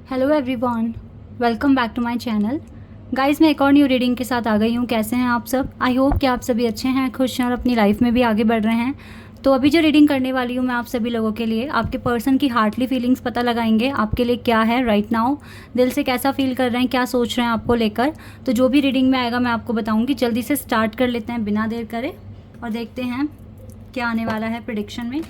Hello everyone, welcome back to my channel. Guys, मैं एक और न्यू रीडिंग के साथ आ गई हूँ। कैसे हैं आप सब? आई होप कि आप सभी अच्छे हैं, खुश हैं और अपनी लाइफ में भी आगे बढ़ रहे हैं। तो अभी जो रीडिंग करने वाली हूँ मैं आप सभी लोगों के लिए, आपके पर्सन की हार्टली फीलिंग्स पता लगाएंगे आपके लिए क्या है राइट नाउ, दिल से कैसा फील कर रहे हैं, क्या सोच रहे हैं आपको लेकर। तो जो भी रीडिंग में आएगा मैं आपको बताऊँगी। जल्दी से स्टार्ट कर लेते हैं बिना देर करे और देखते हैं क्या आने वाला है प्रेडिक्शन में।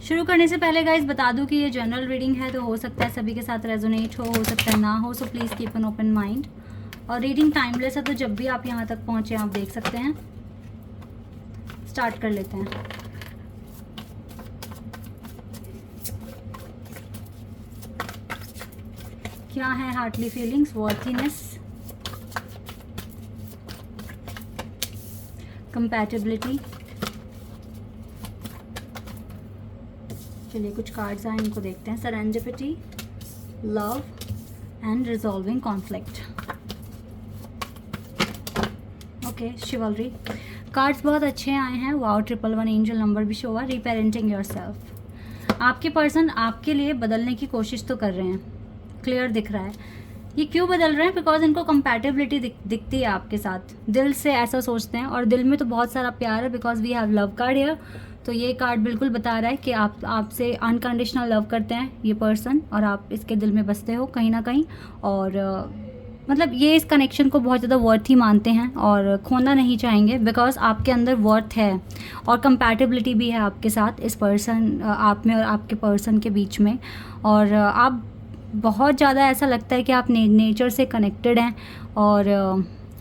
शुरू करने से पहले गाइज बता दूं कि ये जनरल रीडिंग है, तो हो सकता है सभी के साथ रेजोनेट हो सकता है ना हो, so please keep an open mind. और रीडिंग टाइमलेस है, तो जब भी आप यहाँ तक पहुँचे आप देख सकते हैं। स्टार्ट कर लेते हैं। क्या है हार्टली फीलिंग्स? Worthiness, compatibility. चलिए कुछ कार्ड्स हैं, इनको देखते हैं। Serendipity, love and resolving conflict. Okay, शिवलरी cards बहुत अच्छे आए हैं। वाओ, 111 एंजल नंबर भी शो हुआ। रीपेरेंटिंग योरसेल्फ। आपके पर्सन आपके लिए बदलने की कोशिश तो कर रहे हैं, क्लियर दिख रहा है। ये क्यों बदल रहे हैं? बिकॉज इनको कंपैटिबिलिटी दिखती है आपके साथ, दिल से ऐसा सोचते हैं और दिल में तो बहुत सारा प्यार है। Because we have love card here, तो ये कार्ड बिल्कुल बता रहा है कि आपसे अनकंडीशनल लव करते हैं ये पर्सन और आप इसके दिल में बसते हो कहीं ना कहीं। और मतलब ये इस कनेक्शन को बहुत ज़्यादा वर्थ ही मानते हैं और खोना नहीं चाहेंगे। बिकॉज आपके अंदर वर्थ है और कंपैटिबिलिटी भी है आपके साथ, इस पर्सन आप में और आपके पर्सन के बीच में। और आप बहुत ज़्यादा ऐसा लगता है कि आप नेचर से कनेक्टेड हैं और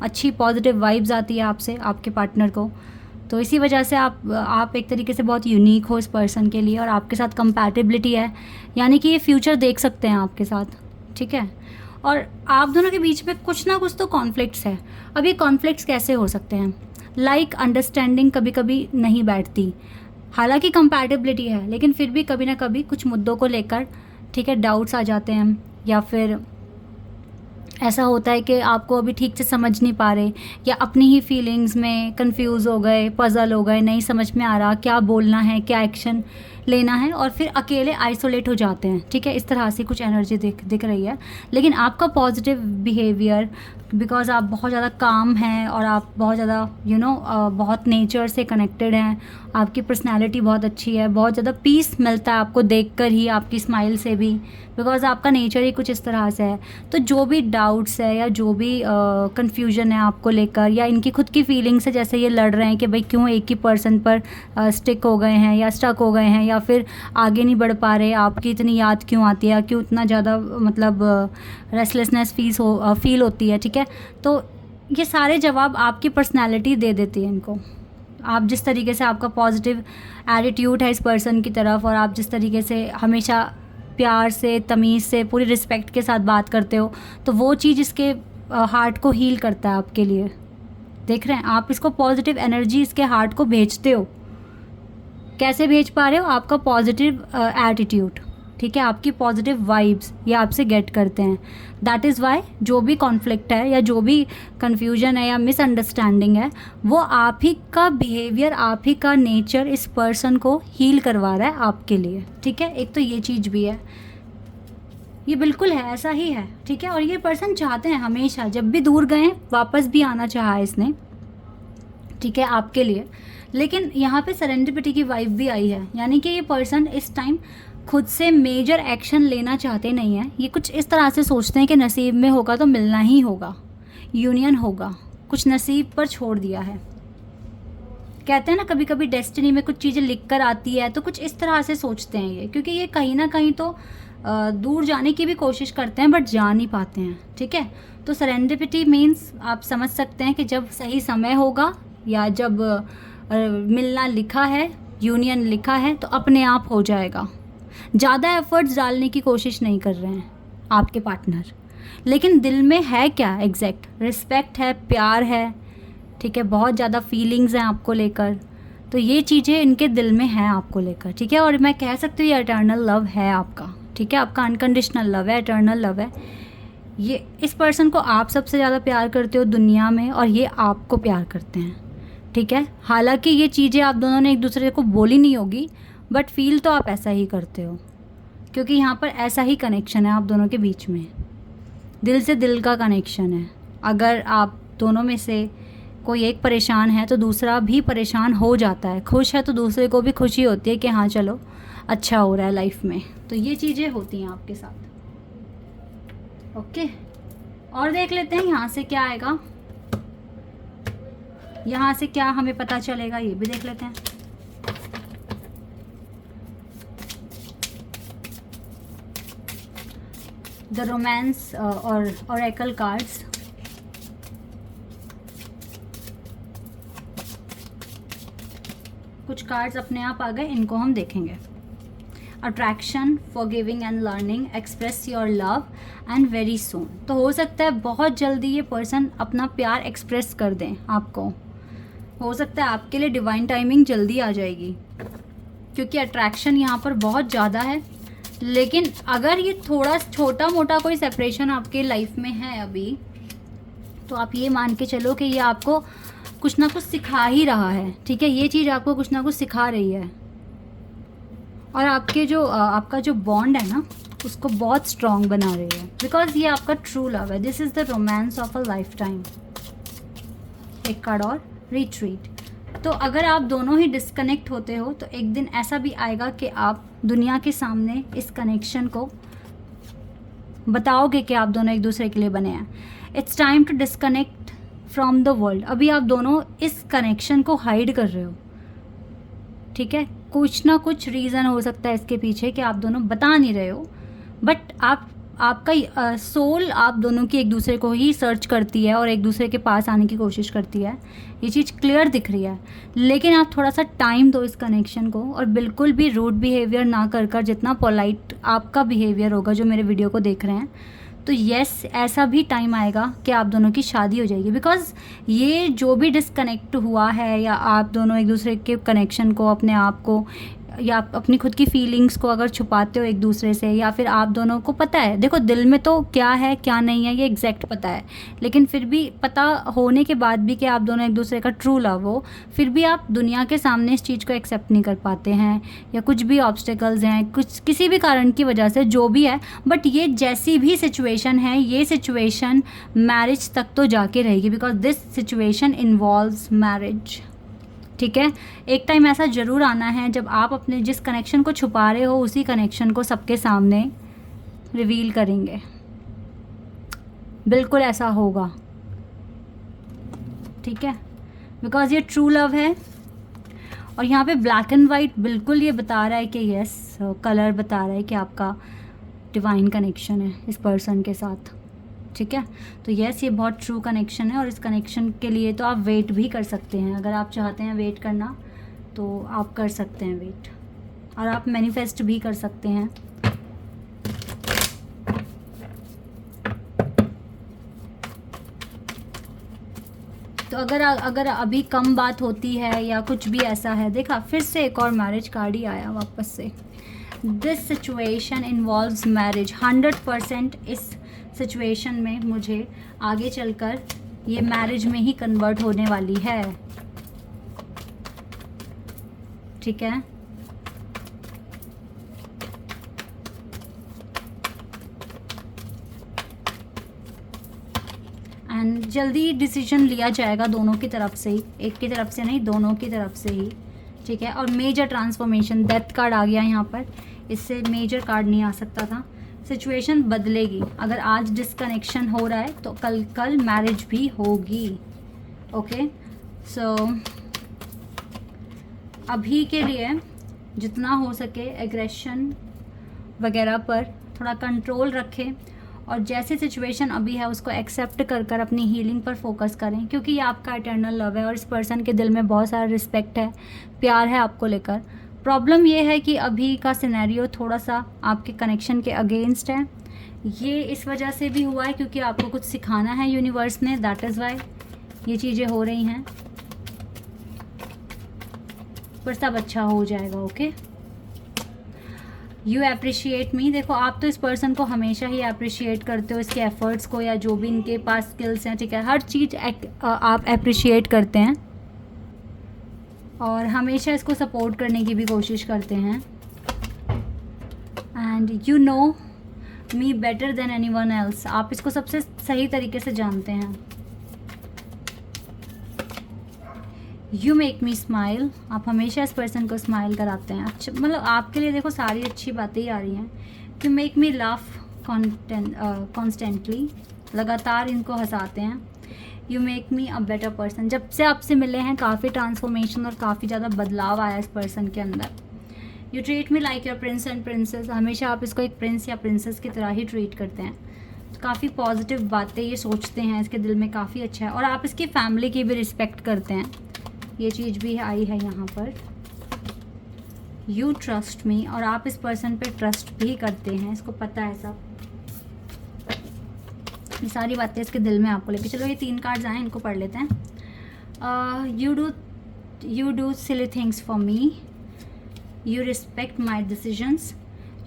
अच्छी पॉजिटिव वाइब्स आती है आपसे, आपके पार्टनर को। तो इसी वजह से आप एक तरीके से बहुत यूनिक हो इस पर्सन के लिए और आपके साथ कंपैटिबिलिटी है, यानी कि ये फ्यूचर देख सकते हैं आपके साथ, ठीक है। और आप दोनों के बीच में कुछ ना कुछ तो कॉन्फ्लिक्ट्स है। अब ये कॉन्फ्लिक्ट्स कैसे हो सकते हैं? लाइक अंडरस्टैंडिंग कभी कभी नहीं बैठती, हालांकि कंपैटिबिलिटी है, लेकिन फिर भी कभी ना कभी कुछ मुद्दों को लेकर, ठीक है, डाउट्स आ जाते हैं। या फिर ऐसा होता है कि आपको अभी ठीक से समझ नहीं पा रहे या अपनी ही फीलिंग्स में कंफ्यूज हो गए, पजल हो गए, नहीं समझ में आ रहा क्या बोलना है, क्या एक्शन लेना है, और फिर अकेले आइसोलेट हो जाते हैं, ठीक है। इस तरह से कुछ एनर्जी दिख रही है। लेकिन आपका पॉजिटिव बिहेवियर, बिकॉज आप बहुत ज़्यादा काम हैं और आप बहुत ज़्यादा बहुत नेचर से कनेक्टेड हैं, आपकी पर्सनैलिटी बहुत अच्छी है, बहुत ज़्यादा पीस मिलता है आपको देखकर ही, आपकी स्माइल से भी, बिकॉज आपका नेचर ही कुछ इस तरह से है। तो जो भी डाउट्स है या जो भी कन्फ्यूजन है आपको लेकर, या इनकी खुद की फीलिंग्स है, जैसे ये लड़ रहे हैं कि भाई क्यों एक ही पर्सन पर स्टिक हो गए हैं या स्टक हो गए हैं, या फिर आगे नहीं बढ़ पा रहे, आपकी इतनी याद क्यों आती है, क्यों इतना ज़्यादा मतलब रेस्टलेसनेस फील होती है, ठीक है। तो ये सारे जवाब आपकी पर्सनैलिटी दे देती है इनको। आप जिस तरीके से, आपका पॉजिटिव एटीट्यूड है इस पर्सन की तरफ, और आप जिस तरीके से हमेशा प्यार से, तमीज़ से, पूरी रिस्पेक्ट के साथ बात करते हो, तो वो चीज़ इसके हार्ट को हील करता है आपके लिए। देख रहे हैं आप इसको पॉजिटिव एनर्जी इसके हार्ट को भेजते हो। कैसे भेज पा रहे हो? आपका पॉजिटिव एटीट्यूड, ठीक है, आपकी पॉजिटिव वाइब्स ये आपसे गेट करते हैं। दैट इज़ वाई जो भी कॉन्फ्लिक्ट है या जो भी कन्फ्यूजन है या मिसअंडरस्टैंडिंग है, वो आप ही का बिहेवियर, आप ही का नेचर इस पर्सन को हील करवा रहा है आपके लिए, ठीक है। एक तो ये चीज़ भी है, ये बिल्कुल है, ऐसा ही है, ठीक है। और ये पर्सन चाहते हैं हमेशा, जब भी दूर गए वापस भी आना चाहा इसने, ठीक है, आपके लिए। लेकिन यहाँ पे सेरेंडिपिटी की वाइब भी आई है, यानी कि ये पर्सन इस टाइम खुद से मेजर एक्शन लेना चाहते नहीं हैं। ये कुछ इस तरह से सोचते हैं कि नसीब में होगा तो मिलना ही होगा, यूनियन होगा, कुछ नसीब पर छोड़ दिया है। कहते हैं ना कभी कभी डेस्टिनी में कुछ चीज़ें लिख कर आती है, तो कुछ इस तरह से सोचते हैं ये, क्योंकि ये कहीं ना कहीं तो दूर जाने की भी कोशिश करते हैं बट जा नहीं पाते हैं, ठीक है। तो सेरेंडिपिटी मीन्स आप समझ सकते हैं कि जब सही समय होगा या जब मिलना लिखा है, यूनियन लिखा है, तो अपने आप हो जाएगा। ज़्यादा एफर्ट्स डालने की कोशिश नहीं कर रहे हैं आपके पार्टनर, लेकिन दिल में है क्या एग्जैक्ट? रिस्पेक्ट है, प्यार है, ठीक है, बहुत ज़्यादा फीलिंग्स हैं आपको लेकर। तो ये चीज़ें इनके दिल में हैं आपको लेकर, ठीक है। और मैं कह सकती हूँ ये एटर्नल लव है आपका, ठीक है, आपका अनकंडीशनल लव है, एटर्नल लव है। ये इस पर्सन को आप सबसे ज़्यादा प्यार करते हो दुनिया में और ये आपको प्यार करते हैं, ठीक है। हालांकि ये चीज़ें आप दोनों ने एक दूसरे को बोली नहीं होगी, बट फील तो आप ऐसा ही करते हो, क्योंकि यहाँ पर ऐसा ही कनेक्शन है आप दोनों के बीच में, दिल से दिल का कनेक्शन है। अगर आप दोनों में से कोई एक परेशान है तो दूसरा भी परेशान हो जाता है, खुश है तो दूसरे को भी खुशी होती है कि हाँ चलो अच्छा हो रहा है लाइफ में। तो ये चीज़ें होती हैं आपके साथ। ओके, और देख लेते हैं यहाँ से क्या आएगा, यहाँ से क्या हमें पता चलेगा ये भी देख लेते हैं। द रोमांस और ओरेकल कार्ड्स। कुछ कार्ड्स अपने आप आ गए, इनको हम देखेंगे। Attraction, forgiving and learning, express your love and very soon. तो हो सकता है बहुत जल्दी ये पर्सन अपना प्यार एक्सप्रेस कर दें आपको। हो सकता है आपके लिए डिवाइन टाइमिंग जल्दी आ जाएगी, क्योंकि अट्रैक्शन यहाँ पर बहुत ज़्यादा है। लेकिन अगर ये थोड़ा छोटा मोटा कोई सेपरेशन आपके लाइफ में है अभी, तो आप ये मान के चलो कि ये आपको कुछ ना कुछ सिखा ही रहा है। ठीक है, ये चीज़ आपको कुछ ना कुछ सिखा रही है, और आपके जो आपका जो बॉन्ड है ना उसको बहुत स्ट्रॉन्ग बना रही है, बिकॉज ये आपका ट्रू लव है। This is the romance of a life time. एक कार्ड और, रिट्रीट। तो अगर आप दोनों ही डिस्कनेक्ट होते हो तो एक दिन ऐसा भी आएगा कि आप दुनिया के सामने इस कनेक्शन को बताओगे कि आप दोनों एक दूसरे के लिए बने हैं। It's time to disconnect from the world. अभी आप दोनों इस कनेक्शन को हाइड कर रहे हो। ठीक है, कुछ ना कुछ रीज़न हो सकता है इसके पीछे कि आप दोनों बता नहीं रहे हो, बट आपका सोल आप दोनों की एक दूसरे को ही सर्च करती है और एक दूसरे के पास आने की कोशिश करती है। ये चीज़ क्लियर दिख रही है, लेकिन आप थोड़ा सा टाइम दो इस कनेक्शन को, और बिल्कुल भी रूड बिहेवियर ना कर जितना पोलाइट आपका बिहेवियर होगा जो मेरे वीडियो को देख रहे हैं, तो यस ऐसा भी टाइम आएगा कि आप दोनों की शादी हो जाएगी। बिकॉज ये जो भी डिस्कनेक्ट हुआ है, या आप दोनों एक दूसरे के कनेक्शन को, अपने आप को या अपनी खुद की फीलिंग्स को अगर छुपाते हो एक दूसरे से, या फिर आप दोनों को पता है, देखो दिल में तो क्या है क्या नहीं है ये एग्जैक्ट पता है, लेकिन फिर भी पता होने के बाद भी कि आप दोनों एक दूसरे का ट्रू लव हो, फिर भी आप दुनिया के सामने इस चीज़ को एक्सेप्ट नहीं कर पाते हैं, या कुछ भी ऑब्स्टिकल्स हैं, कुछ किसी भी कारण की वजह से जो भी है। बट ये जैसी भी सिचुएशन है, ये सिचुएशन मैरिज तक तो जाके रहेगी, because this situation involves marriage. ठीक है, एक टाइम ऐसा ज़रूर आना है जब आप अपने जिस कनेक्शन को छुपा रहे हो उसी कनेक्शन को सबके सामने रिवील करेंगे। बिल्कुल ऐसा होगा। ठीक है, बिकॉज ये ट्रू लव है, और यहाँ पे ब्लैक एंड वाइट बिल्कुल ये बता रहा है कि यस, कलर बता रहा है कि आपका डिवाइन कनेक्शन है इस पर्सन के साथ। ठीक है, तो यस ये बहुत ट्रू कनेक्शन है, और इस कनेक्शन के लिए तो आप वेट भी कर सकते हैं। अगर आप चाहते हैं वेट करना तो आप कर सकते हैं वेट, और आप मैनिफेस्ट भी कर सकते हैं। तो अगर अभी कम बात होती है या कुछ भी ऐसा है, देखा फिर से एक और मैरिज कार्ड ही आया वापस से। This situation involves marriage. 100% इस सिचुएशन में मुझे आगे चलकर ये मैरिज में ही कन्वर्ट होने वाली है। ठीक है, एंड जल्दी डिसीजन लिया जाएगा दोनों की तरफ से ही, एक की तरफ से नहीं, दोनों की तरफ से ही। ठीक है, और मेजर ट्रांसफॉर्मेशन, डेथ कार्ड आ गया यहाँ पर, इससे मेजर कार्ड नहीं आ सकता था। सिचुएशन बदलेगी। अगर आज डिस्कनेक्शन हो रहा है तो कल मैरिज भी होगी। ओके, सो अभी के लिए जितना हो सके एग्रेशन वगैरह पर थोड़ा कंट्रोल रखें, और जैसी सिचुएशन अभी है उसको एक्सेप्ट कर अपनी हीलिंग पर फोकस करें, क्योंकि ये आपका इटर्नल लव है और इस पर्सन के दिल में बहुत सारा रिस्पेक्ट है, प्यार है आपको लेकर। प्रॉब्लम ये है कि अभी का सिनेरियो थोड़ा सा आपके कनेक्शन के अगेंस्ट है। ये इस वजह से भी हुआ है क्योंकि आपको कुछ सिखाना है यूनिवर्स ने, दैट इज़ वाई ये चीज़ें हो रही हैं, पर सब अच्छा हो जाएगा। ओके, यू अप्रिशिएट मी। देखो आप तो इस पर्सन को हमेशा ही अप्रिशिएट करते हो, इसके एफर्ट्स को, या जो भी इनके पास स्किल्स हैं। ठीक है, हर चीज़ आप अप्रिशिएट करते हैं और हमेशा इसको सपोर्ट करने की भी कोशिश करते हैं। And you know me better than any one else. आप इसको सबसे सही तरीके से जानते हैं। यू मेक मी स्माइल, आप हमेशा इस पर्सन को स्माइल कराते हैं। अच्छा, मतलब आपके लिए देखो सारी अच्छी बातें ही आ रही हैं। You make me laugh constantly, लगातार इनको हंसाते हैं। You make me a better person, जब से आपसे मिले हैं काफ़ी ट्रांसफॉर्मेशन और काफ़ी ज़्यादा बदलाव आया इस पर्सन के अंदर। You treat me like your Prince and princess, हमेशा आप इसको एक प्रिंस या प्रिंसेस की तरह ही ट्रीट करते हैं। काफ़ी पॉजिटिव बातें ये सोचते हैं, इसके दिल में काफ़ी अच्छा है। और आप इसकी फैमिली की भी रिस्पेक्ट करते हैं, ये चीज़ भी आई है यहाँ पर। यू ट्रस्ट मी, और आप इस पर्सन पे ट्रस्ट भी करते हैं, इसको पता है सब। ये सारी बातें इसके दिल में आपको लेके। चलो ये 3 कार्ड्स आए, इनको पढ़ लेते हैं। You do silly things for me, you respect my decisions,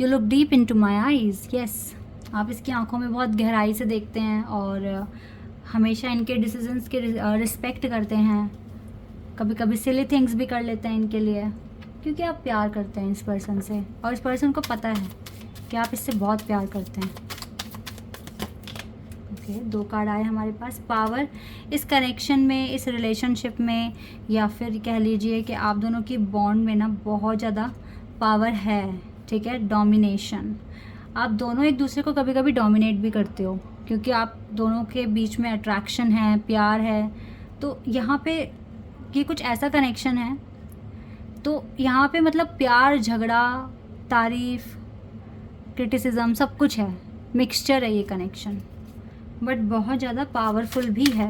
you look deep into my eyes. Yes, आप इसकी आंखों में बहुत गहराई से देखते हैं और हमेशा इनके डिसीजंस के रिस्पेक्ट करते हैं। कभी कभी सिली थिंग्स भी कर लेते हैं इनके लिए, क्योंकि आप प्यार करते हैं इस पर्सन से और इस पर्सन को पता है कि आप इससे बहुत प्यार करते हैं। ओके, 2 कार्ड आए हमारे पास। पावर, इस कनेक्शन में, इस रिलेशनशिप में, या फिर कह लीजिए कि आप दोनों की बॉन्ड में ना बहुत ज़्यादा पावर है, ठीक है। डोमिनेशन, आप दोनों एक दूसरे को कभी कभी डोमिनेट भी करते हो, क्योंकि आप दोनों के बीच में अट्रैक्शन है, प्यार है। तो यहाँ पे ये कुछ ऐसा कनेक्शन है, तो यहाँ पे मतलब प्यार, झगड़ा, तारीफ़, क्रिटिसिज्म सब कुछ है, मिक्सचर है ये कनेक्शन, बट बहुत ज़्यादा पावरफुल भी है।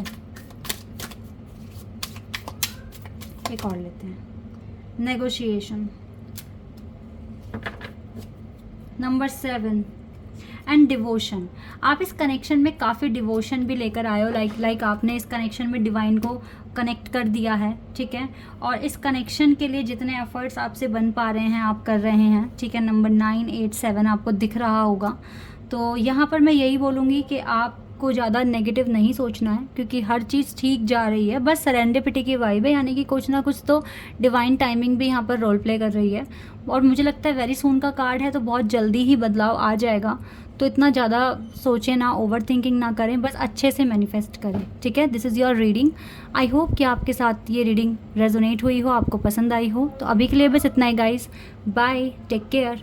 एक और लेते हैं, नेगोशिएशन। नंबर 7 एंड डिवोशन, आप इस कनेक्शन में काफ़ी डिवोशन भी लेकर आए हो। लाइक आपने इस कनेक्शन में डिवाइन को कनेक्ट कर दिया है, ठीक है। और इस कनेक्शन के लिए जितने एफर्ट्स आपसे बन पा रहे हैं आप कर रहे हैं, ठीक है। नंबर 9, 8, 7 आपको दिख रहा होगा। तो यहाँ पर मैं यही बोलूँगी कि आपको ज़्यादा नेगेटिव नहीं सोचना है, क्योंकि हर चीज़ ठीक जा रही है। बस सरेंडिपिटी की वाइब है, यानी कि कुछ ना कुछ तो डिवाइन टाइमिंग भी यहाँ पर रोल प्ले कर रही है। और मुझे लगता है वेरी सून का कार्ड है, तो बहुत जल्दी ही बदलाव आ जाएगा। तो इतना ज़्यादा सोचें ना, ओवर थिंकिंग ना करें, बस अच्छे से मैनिफेस्ट करें, ठीक है। This is your reading. I hope कि आपके साथ ये रीडिंग रेजोनेट हुई हो, आपको पसंद आई हो। तो अभी के लिए बस इतना ही गाइस, बाय, टेक केयर।